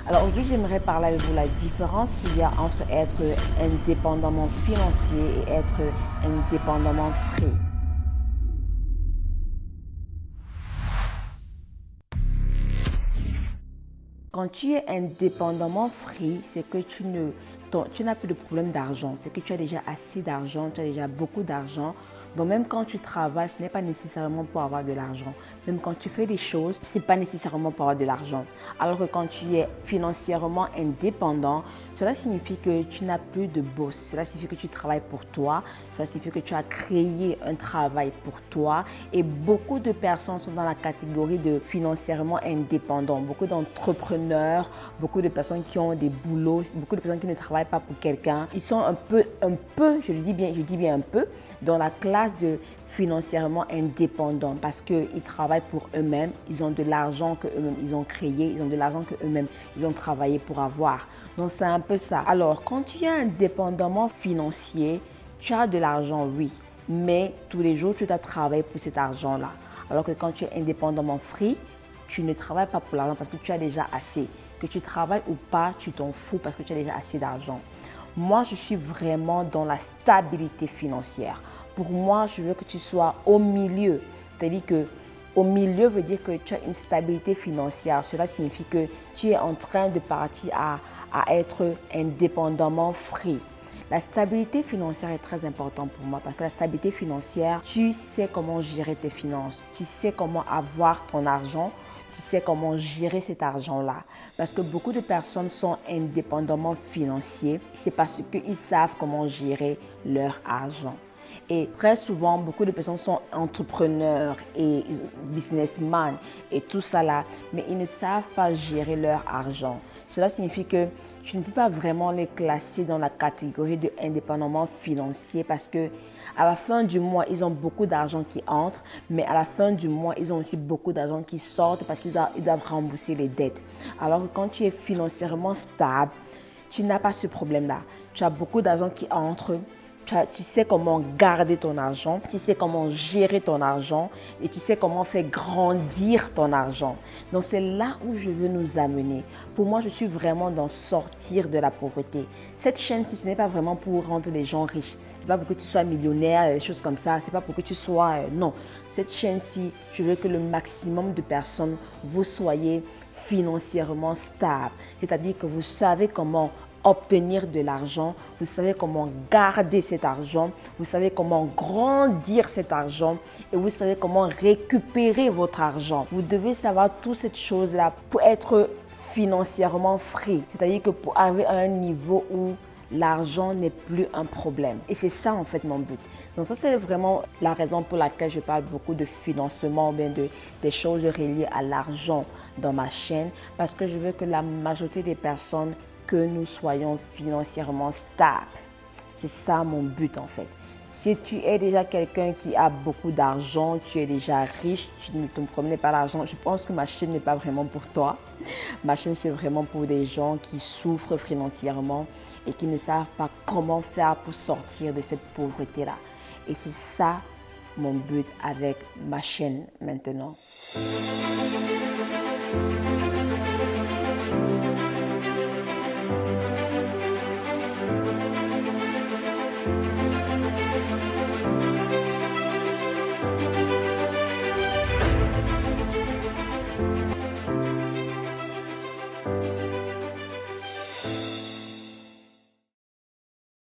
Alors aujourd'hui, j'aimerais parler avec vous de la différence qu'il y a entre être indépendamment financier et être indépendamment free. Quand tu es indépendamment free, c'est que tu n'as plus de problème d'argent. C'est que tu as déjà assez d'argent, tu as déjà beaucoup d'argent. Donc même quand tu travailles, ce n'est pas nécessairement pour avoir de l'argent. Même quand tu fais des choses, ce n'est pas nécessairement pour avoir de l'argent. Alors que quand tu es financièrement indépendant, cela signifie que tu n'as plus de boss. Cela signifie que tu travailles pour toi. Cela signifie que tu as créé un travail pour toi. Et beaucoup de personnes sont dans la catégorie de financièrement indépendants. Beaucoup d'entrepreneurs, beaucoup de personnes qui ont des boulots, beaucoup de personnes qui ne travaillent pas pour quelqu'un. Ils sont un peu, je dis bien un peu, dans la classe de financièrement indépendants parce qu'ils travaillent pour eux-mêmes, ils ont de l'argent qu'eux-mêmes ils ont créé, ils ont de l'argent qu'eux-mêmes ils ont travaillé pour avoir. Donc c'est un peu ça. Alors quand tu es indépendamment financier, tu as de l'argent, oui, mais tous les jours tu dois travailler pour cet argent-là. Alors que quand tu es indépendamment free, tu ne travailles pas pour l'argent parce que tu as déjà assez. Que tu travailles ou pas, tu t'en fous parce que tu as déjà assez d'argent. Moi, je suis vraiment dans la stabilité financière. Pour moi, je veux que tu sois au milieu. C'est-à-dire que au milieu veut dire que tu as une stabilité financière. Cela signifie que tu es en train de partir à être indépendamment free. La stabilité financière est très importante pour moi parce que la stabilité financière, tu sais comment gérer tes finances, tu sais comment avoir ton argent, tu sais comment gérer cet argent-là. Parce que beaucoup de personnes sont indépendamment financiers, c'est parce qu'ils savent comment gérer leur argent. Et très souvent, beaucoup de personnes sont entrepreneurs et businessmen et tout ça là, mais ils ne savent pas gérer leur argent. Cela signifie que tu ne peux pas vraiment les classer dans la catégorie de indépendamment financier parce que à la fin du mois, ils ont beaucoup d'argent qui entre, mais à la fin du mois, ils ont aussi beaucoup d'argent qui sortent parce qu'ils doivent rembourser les dettes. Alors que quand tu es financièrement stable, tu n'as pas ce problème-là. Tu as beaucoup d'argent qui entre. Tu sais comment garder ton argent, tu sais comment gérer ton argent et tu sais comment faire grandir ton argent. Donc c'est là où je veux nous amener. Pour moi, je suis vraiment dans sortir de la pauvreté. Cette chaîne-ci, ce n'est pas vraiment pour rendre les gens riches. Ce n'est pas pour que tu sois millionnaire, des choses comme ça. Ce n'est pas pour que tu sois... non. Cette chaîne-ci, je veux que le maximum de personnes, vous soyez financièrement stable. C'est-à-dire que vous savez comment obtenir de l'argent, vous savez comment garder cet argent, vous savez comment grandir cet argent et vous savez comment récupérer votre argent. Vous devez savoir toutes ces choses-là pour être financièrement free, c'est-à-dire que pour arriver à un niveau où l'argent n'est plus un problème. Et c'est ça en fait mon but. Donc ça c'est vraiment la raison pour laquelle je parle beaucoup de financement, bien des choses reliées à l'argent dans ma chaîne, parce que je veux que la majorité des personnes que nous soyons financièrement stables. C'est ça mon but en fait. Si tu es déjà quelqu'un qui a beaucoup d'argent, tu es déjà riche, tu ne te promènes pas l'argent, je pense que ma chaîne n'est pas vraiment pour toi. Ma chaîne c'est vraiment pour des gens qui souffrent financièrement et qui ne savent pas comment faire pour sortir de cette pauvreté-là. Et c'est ça mon but avec ma chaîne maintenant.